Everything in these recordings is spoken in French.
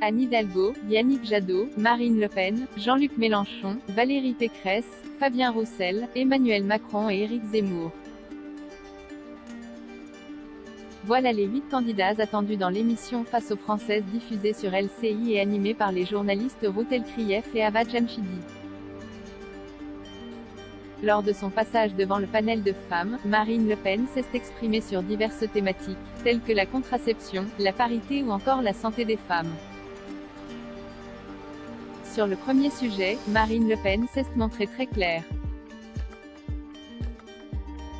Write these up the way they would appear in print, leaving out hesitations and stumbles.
Anne Hidalgo, Yannick Jadot, Marine Le Pen, Jean-Luc Mélenchon, Valérie Pécresse, Fabien Roussel, Emmanuel Macron et Éric Zemmour. Voilà les 8 candidats attendus dans l'émission Face aux Françaises diffusée sur LCI et animée par les journalistes Ruth Elkrief et Ava Jamshidi. Lors de son passage devant le panel de femmes, Marine Le Pen s'est exprimée sur diverses thématiques, telles que la contraception, la parité ou encore la santé des femmes. Sur le premier sujet, Marine Le Pen s'est montrée très claire.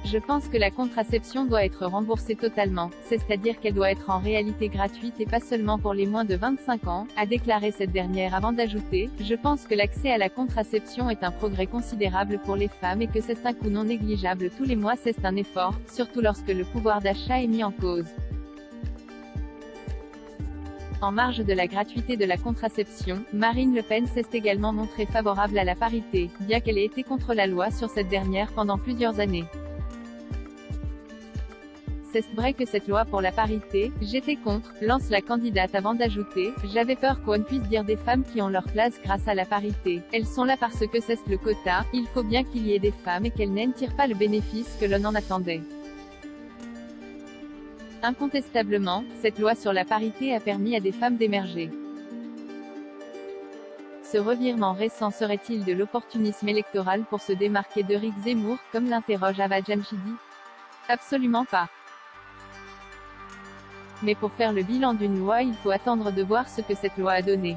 Je pense que la contraception doit être remboursée totalement, c'est-à-dire qu'elle doit être en réalité gratuite et pas seulement pour les moins de 25 ans, a déclaré cette dernière avant d'ajouter « Je pense que l'accès à la contraception est un progrès considérable pour les femmes et que c'est un coût non négligeable tous les mois, c'est un effort, surtout lorsque le pouvoir d'achat est mis en cause ». En marge de la gratuité de la contraception, Marine Le Pen s'est également montrée favorable à la parité, bien qu'elle ait été contre la loi sur cette dernière pendant plusieurs années. C'est vrai que cette loi pour la parité, j'étais contre, lance la candidate avant d'ajouter, j'avais peur qu'on puisse dire des femmes qui ont leur place grâce à la parité. Elles sont là parce que c'est le quota, il faut bien qu'il y ait des femmes et qu'elles n'en tirent pas le bénéfice que l'on en attendait. Incontestablement, cette loi sur la parité a permis à des femmes d'émerger. Ce revirement récent serait-il de l'opportunisme électoral pour se démarquer d'Éric Zemmour, comme l'interroge Ava Jamshidi? Absolument pas. Mais pour faire le bilan d'une loi, il faut attendre de voir ce que cette loi a donné.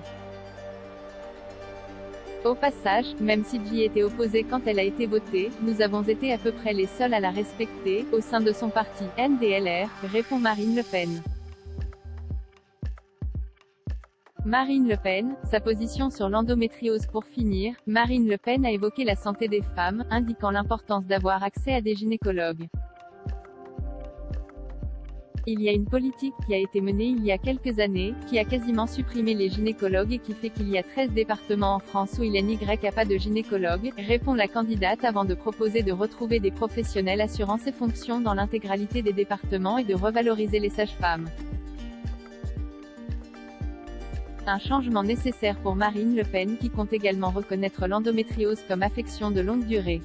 Au passage, même si j'y étais opposée quand elle a été votée, nous avons été à peu près les seuls à la respecter, au sein de son parti, NDLR, répond Marine Le Pen. Marine Le Pen, sa position sur l'endométriose pour finir, Marine Le Pen a évoqué la santé des femmes, indiquant l'importance d'avoir accès à des gynécologues. Il y a une politique qui a été menée il y a quelques années, qui a quasiment supprimé les gynécologues et qui fait qu'il y a 13 départements en France où il n'y a pas de gynécologue, répond la candidate avant de proposer de retrouver des professionnels assurant ces fonctions dans l'intégralité des départements et de revaloriser les sages-femmes. Un changement nécessaire pour Marine Le Pen qui compte également reconnaître l'endométriose comme affection de longue durée.